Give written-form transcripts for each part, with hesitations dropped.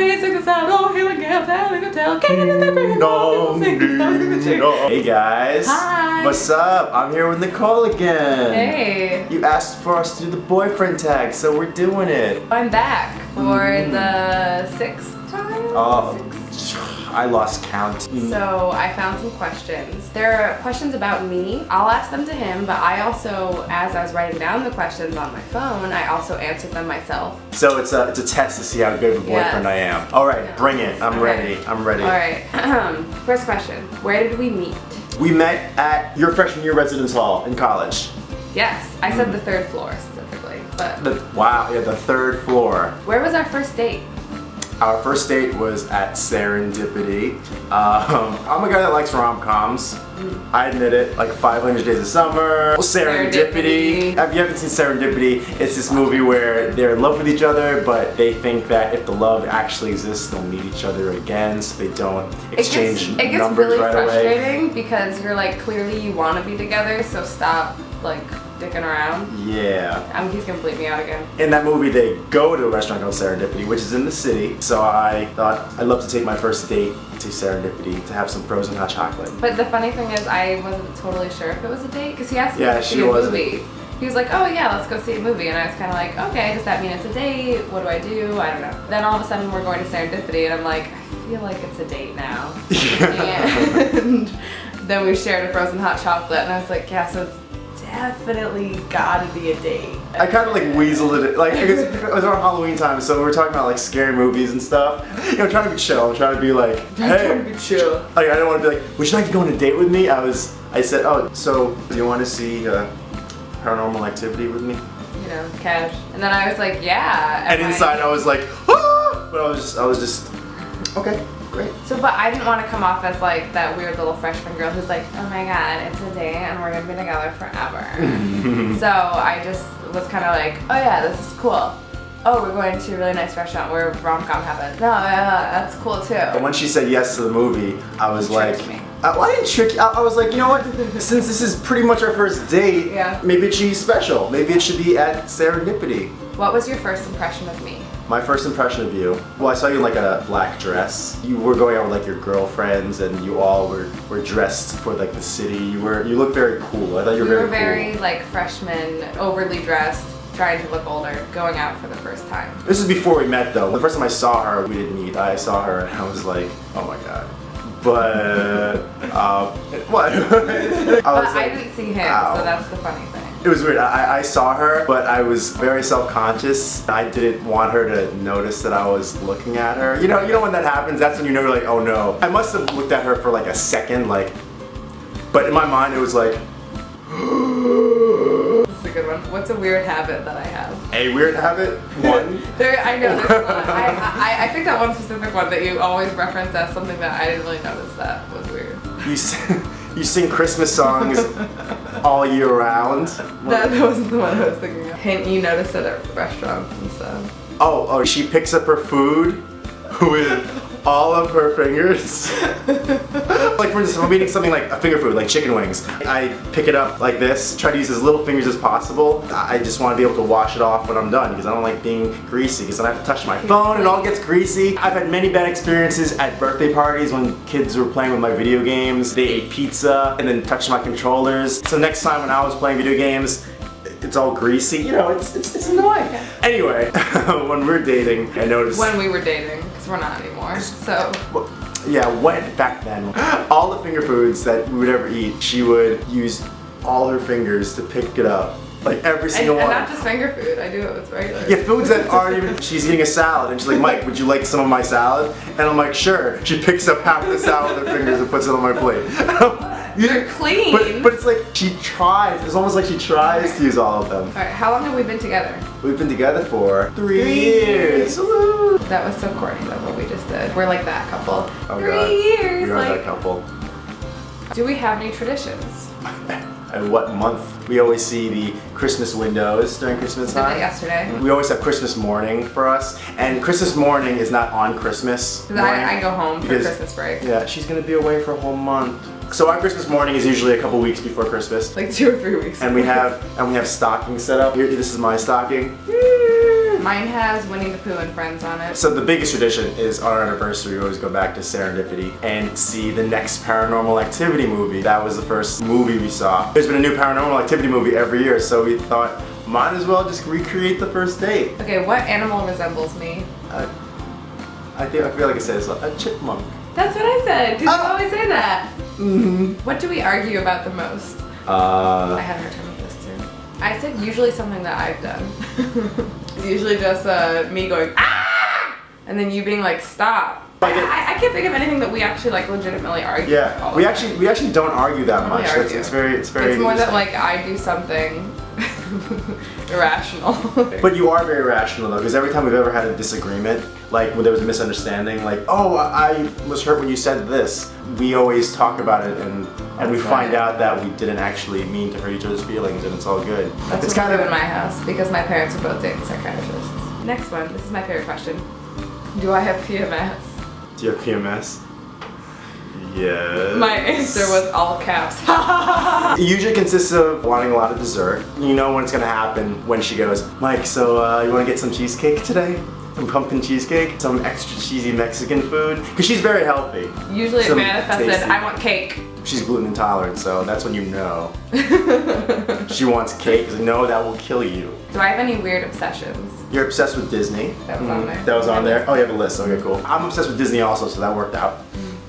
Hey, sing the sound, oh, here we go, telling the tale, Hey guys. Hi. What's up? I'm here with Nicole again. Hey. You asked for us to do the boyfriend tag, so we're doing it. I'm back for the 6th time? Oh, I lost count. So I found some questions. There are questions about me. I'll ask them to him, but I also, as I was writing down the questions on my phone, I also answered them myself. So it's a test to see how good of a boyfriend I am. All right, bring it. I'm ready. I'm ready. All right. First question. Where did we meet? We met at your freshman year residence hall in college. Yes, I said the 3rd floor specifically, but. Wow, yeah, the 3rd floor. Where was our first date? Our first date was at Serendipity. I'm a guy that likes rom-coms. I admit it, like 500 Days of Summer, Serendipity. If you haven't seen Serendipity, it's this movie where they're in love with each other, but they think that if the love actually exists, they'll meet each other again, so they don't exchange it gets numbers really right away. frustrating because you're like, clearly you want to be together, so stop like dicking around. Yeah. He's gonna bleep me out again. In that movie, they go to a restaurant called Serendipity, which is in the city. So I thought I'd love to take my first date to Serendipity to have some frozen hot chocolate. But the funny thing is, I wasn't totally sure if it was a date because he asked me to see a movie. He was like, oh yeah, let's go see a movie. And I was kind of like, okay, does that mean it's a date? What do I do? I don't know. Then all of a sudden we're going to Serendipity and I'm like, I feel like it's a date now. And then we shared a frozen hot chocolate and I was like, yeah, so it's definitely gotta be a date. I kind of like weaseled it, like, because it was around Halloween time, so we were talking about like scary movies and stuff. You know, I'm trying to be chill. I'm trying to be like, hey, chill. Like, I don't want to be like, would you like to go on a date with me? I said, oh, so do you want to see Paranormal Activity with me? You know, cash. And then I was like, yeah. And inside I was like, ah! But I was just, okay. Great. So, but I didn't want to come off as like that weird little freshman girl who's like, oh my god, it's a date and we're gonna be together forever. So I just was kind of like, oh yeah, this is cool. Oh, we're going to a really nice restaurant where rom-com happens. No, that's cool too. And when she said yes to the movie, I was like, I didn't trick you. I was like, you know what? Since this is pretty much our first date, maybe it should be special. Maybe it should be at Serendipity. What was your first impression of me? My first impression of you, well, I saw you in like a black dress. You were going out with like your girlfriends and you all were dressed for like the city. You looked very cool. I thought you were very cool. very like freshman, overly dressed, trying to look older, going out for the first time. This is before we met though. The first time I saw her, we didn't meet. I saw her and I was like, oh my god. But, what? I didn't see him, so that's the funny thing. It was weird. I saw her, but I was very self-conscious. I didn't want her to notice that I was looking at her. You know when that happens, that's when you know you're like, oh no. I must have looked at her for like a second, like, but in my mind it was like, This is a good one. What's a weird habit that I have? A weird habit? One? I know this one. I picked out one specific one that you always reference as something that I didn't really notice that was weird. You sing Christmas songs all year round. That wasn't the one I was thinking of. Hint, you notice it at restaurants and stuff. Oh, she picks up her food with all of her fingers. Like for instance, if I'm eating something like a finger food, like chicken wings, I pick it up like this, try to use as little fingers as possible. I just want to be able to wash it off when I'm done because I don't like being greasy because then I have to touch my phone and it all gets greasy. I've had many bad experiences at birthday parties when kids were playing with my video games. They ate pizza and then touched my controllers. So next time when I was playing video games, it's all greasy. You know, it's annoying. Anyway, when we're dating, I noticed... When we were dating, because we're not anymore, so... Yeah, back then, all the finger foods that we would ever eat, she would use all her fingers to pick it up. Like every single one. And not just finger food, I do it with regular. Yeah, foods that aren't even, she's eating a salad and she's like, Mike, would you like some of my salad? And I'm like, sure. She picks up half the salad with her fingers and puts it on my plate. They're clean. But it's like she tries. It's almost like she tries to use all of them. Alright, how long have we been together? We've been together for 3 years. Woo. That was so corny though, what we just did. We're like that couple. Oh 3 God. years. We are that couple. Do we have any traditions? And what month? We always see the Christmas windows during Christmas time. Did that yesterday. We always have Christmas morning for us, and Christmas morning is not on Christmas. I go home for Christmas break. Yeah, she's gonna be away for a whole month. So our Christmas morning is usually a couple weeks before Christmas. Like 2 or 3 weeks. And we have stockings set up. Here, this is my stocking. Mine has Winnie the Pooh and Friends on it. So the biggest tradition is on our anniversary, we always go back to Serendipity and see the next Paranormal Activity movie. That was the first movie we saw. There's been a new Paranormal Activity movie every year, so we thought, might as well just recreate the first date. Okay, what animal resembles me? I feel like I said it's a chipmunk. That's what I said, because you always say that. Mm-hmm. What do we argue about the most? I had a hard time with this too. I said usually something that I've done. It's usually just me going, ah! And then you being like, stop. I can't think of anything that we actually like legitimately argue. Yeah, we actually don't argue that much. It's very. It's more that like I do something irrational. But you are very rational though, because every time we've ever had a disagreement, like when there was a misunderstanding, like, oh, I was hurt when you said this, we always talk about it and we find out that we didn't actually mean to hurt each other's feelings, and it's all good. That's what we do in my house because my parents are both dating psychiatrists. Next one. This is my favorite question. Do I have PMS? Do you have PMS? Yes. My answer was all caps. It usually consists of wanting a lot of dessert. You know when it's gonna happen when she goes, Mike, so you wanna get some cheesecake today? Some pumpkin cheesecake? Some extra cheesy Mexican food? Because she's very healthy. Usually it manifested, tasty. I want cake. She's gluten intolerant, so that's when you know. She wants cake, because no, that will kill you. Do I have any weird obsessions? You're obsessed with Disney. That was on there. That was on there? Oh, you have a list. Okay, cool. I'm obsessed with Disney also, so that worked out.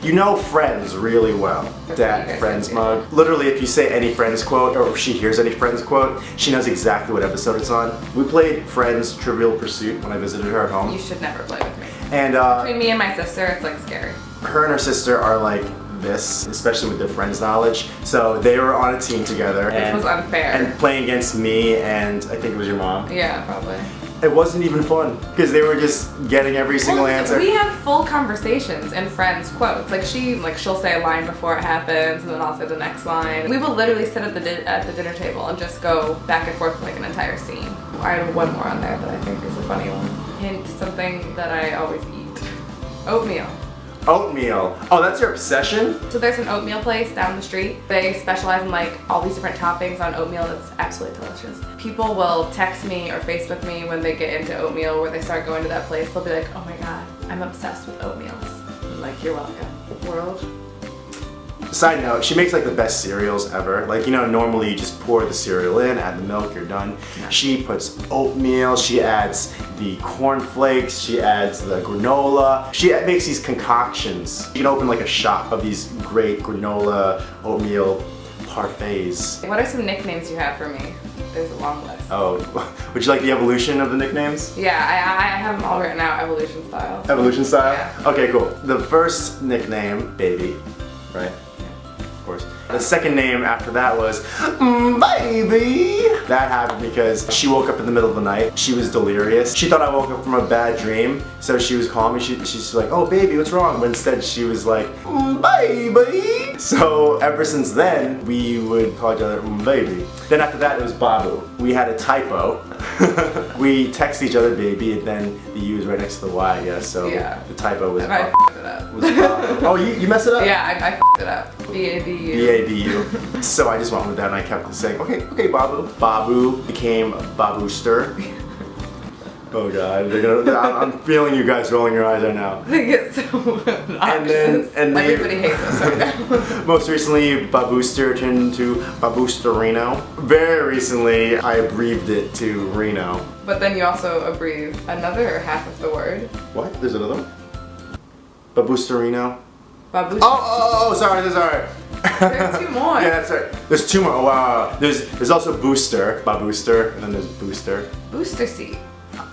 You know Friends really well. That Friends mug. Literally, if you say any Friends quote, or if she hears any Friends quote, she knows exactly what episode it's on. We played Friends Trivial Pursuit when I visited her at home. You should never play with me. And between me and my sister, it's like scary. Her and her sister are like this, especially with their Friends knowledge. So they were on a team together. It was unfair. And playing against me and I think it was your mom. Yeah, probably. It wasn't even fun because they were just getting every single answer. We have full conversations in Friends quotes. Like she'll say a line before it happens, and then I'll say the next line. We will literally sit at the dinner table and just go back and forth with like an entire scene. I have one more on there that I think is a funny one. Hint, something that I always eat. Oatmeal. Oatmeal. Oh, that's your obsession? So there's an oatmeal place down the street. They specialize in like all these different toppings on oatmeal. That's absolutely delicious. People will text me or Facebook me when they get into oatmeal, where they start going to that place. They'll be like, oh my god, I'm obsessed with oatmeals. I'm like, you're welcome. World. Side note, she makes like the best cereals ever. Like, you know, normally you just pour the cereal in, add the milk, you're done. Yeah. She puts oatmeal, she adds the cornflakes, she adds the granola. She makes these concoctions. You can open like a shop of these great granola oatmeal parfaits. What are some nicknames you have for me? There's a long list. Oh, would you like the evolution of the nicknames? Yeah, I have them all written out, evolution style. Evolution style? Yeah. Okay, cool. The first nickname, Baby, right? Course. The second name after that was Baby. That happened because she woke up in the middle of the night. She was delirious. She thought I woke up from a bad dream, so she was calling me. She's like, oh baby, what's wrong? But instead she was like, baby. So ever since then, we would call each other baby. Then after that, it was Babu. We had a typo. We text each other baby, and then the U is right next to the Y, I guess. So yeah. The typo was I f***ed it up. Was Babu. Oh, you messed it up? Yeah, I f***ed it up. B-A-B-U. B-A-B-U. So I just went with that and I kept saying, okay, Babu. Babu became Babooster. Oh god, I'm feeling you guys rolling your eyes right now. They get so obnoxious. And then everybody hates us right now. Most recently, Babooster turned into Baboosterino. Very recently, I abbreviated it to Reno. But then you also abbreviate another half of the word. What? There's another one? Baboosterino. Babooster. Oh, sorry. There's two more. Yeah, that's right. There's two more. Oh, wow. There's also Booster, Babooster, and then there's Booster. Booster seat.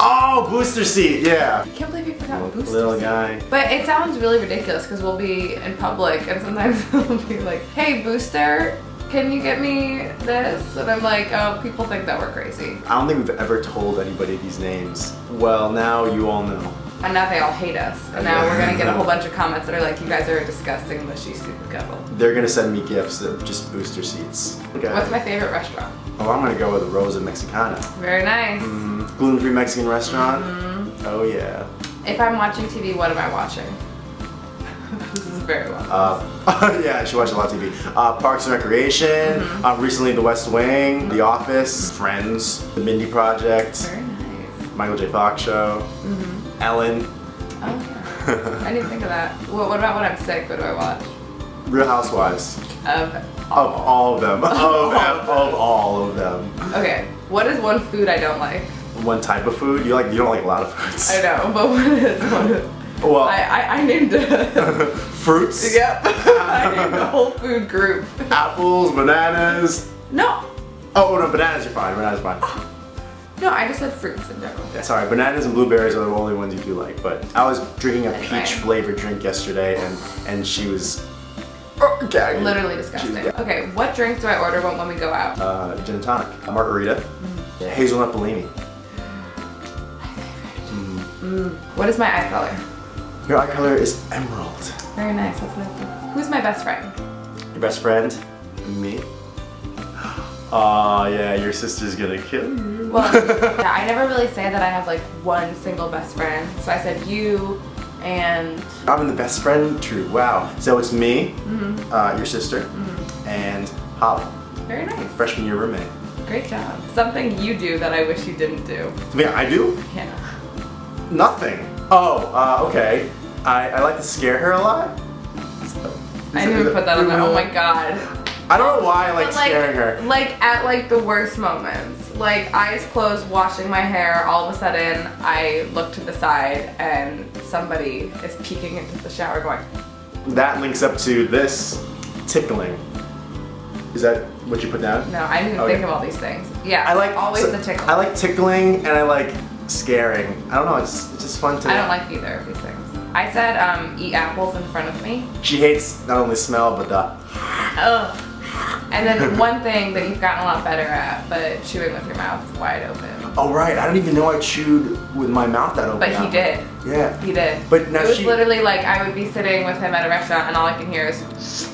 Oh, Booster seat, yeah. I can't believe you forgot Booster little seat. Guy. But it sounds really ridiculous because we'll be in public and sometimes we'll be like, hey, Booster, can you get me this? And I'm like, oh, people think that we're crazy. I don't think we've ever told anybody these names. Well, now you all know. And now they all hate us. And now we're gonna get a whole bunch of comments that are like, you guys are a disgusting, mushy, stupid couple. They're gonna send me gifts of just Booster seats. Okay. What's my favorite restaurant? Oh, I'm gonna go with Rosa Mexicana. Very nice. Gluten-free Mexican restaurant. Oh yeah. If I'm watching TV, what am I watching? This is very long. Yeah, she watched a lot of TV. Parks and Recreation. Recently, The West Wing, The Office, Friends, The Mindy Project. Very nice. Michael J. Fox show, Ellen. Oh yeah. I didn't think of that. Well, what about when I'm sick? What do I watch? Real Housewives. Of all of them. of all of them. Okay. What is one food I don't like? One type of food? You don't like a lot of foods. I know, but what is? Well, I named it. Fruits? Yep. I named the whole food group. Apples, bananas. No. Oh no, bananas are fine. Bananas are fine. No, I just said fruits in general. Yeah, sorry, bananas and blueberries are the only ones you do like. But I was drinking a peach flavored drink yesterday, and she was gagging. Literally disgusting. Okay, what drink do I order when we go out? Gin and tonic, a margarita, hazelnut Bellini. What is my eye color? Your eye color is emerald. Very nice. That's what I think. Who's my best friend? Your best friend? Me? Oh yeah, your sister's gonna kill you. Well, yeah, I never really say that I have like one single best friend. So I said you and... I'm the best friend? True. Wow. So it's me, your sister, and Holly. Very nice. Freshman year roommate. Great job. Something you do that I wish you didn't do. Yeah, I do? Yeah. Nothing. Oh, okay. I like to scare her a lot. I didn't even put that on there. Oh my god. I don't know why I like scaring her. Like at like the worst moments. Like eyes closed, washing my hair, all of a sudden I look to the side and somebody is peeking into the shower going. That links up to this tickling. Is that what you put down? No, I didn't even think of all these things. Yeah, I like always the tickling. I like tickling and I like scaring. I don't know, it's just fun to me. I don't like either of these things. I said eat apples in front of me. She hates not only smell but the Ugh. And then one thing that you've gotten a lot better at, but chewing with your mouth wide open. Oh right, I don't even know I chewed with my mouth that open. But he did. Yeah. He did. But now it was literally like I would be sitting with him at a restaurant and all I can hear is...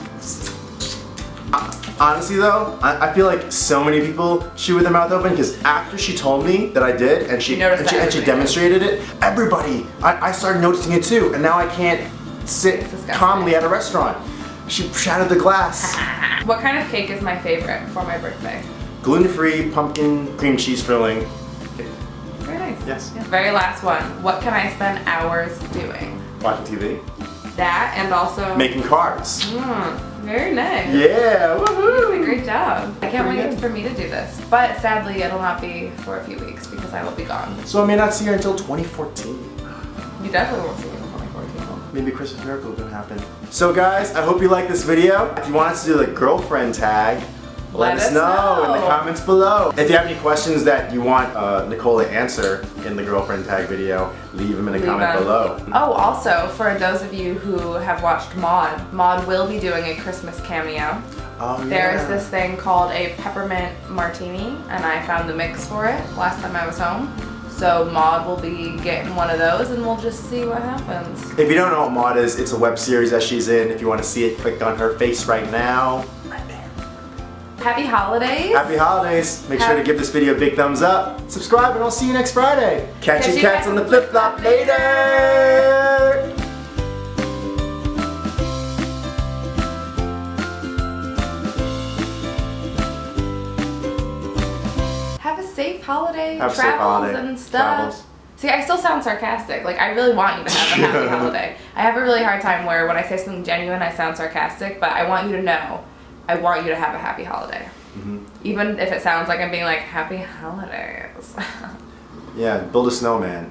Honestly though, I feel like so many people chew with their mouth open because after she told me that I did and she demonstrated it, everybody, I started noticing it too, and now I can't sit calmly at a restaurant. She shattered the glass. What kind of cake is my favorite for my birthday? Gluten-free, pumpkin, cream cheese filling. Very nice. Yes. Yeah. Very last one. What can I spend hours doing? Watching TV. That and also... Making cards. Very nice. Yeah, woohoo! Great job. I can't wait for me to do this. But sadly, it'll not be for a few weeks because I will be gone. So I may not see her until 2014. You definitely won't see me until 2014. Maybe a Christmas miracle can happen. So guys, I hope you like this video. If you want us to do the girlfriend tag, let us know in the comments below. If you have any questions that you want Nicole to answer in the girlfriend tag video, leave them in the comment below. Oh, also, for those of you who have watched MAUDE, MAUDE will be doing a Christmas cameo. Oh, yeah. There's this thing called a peppermint martini, and I found the mix for it last time I was home. So MAUDE will be getting one of those, and we'll just see what happens. If you don't know what MAUDE is, it's a web series that she's in. If you want to see it, click on her face right now. Happy holidays. Happy holidays. Make sure to give this video a big thumbs up. Subscribe and I'll see you next Friday. Catch you cats on the flip-flop later. Have a safe holiday. Have a safe holiday. And stuff. See, I still sound sarcastic. Like, I really want you to have a happy holiday. I have a really hard time where when I say something genuine, I sound sarcastic, but I want you to know I want you to have a happy holiday. Even if it sounds like I'm being like, happy holidays. Yeah, build a snowman.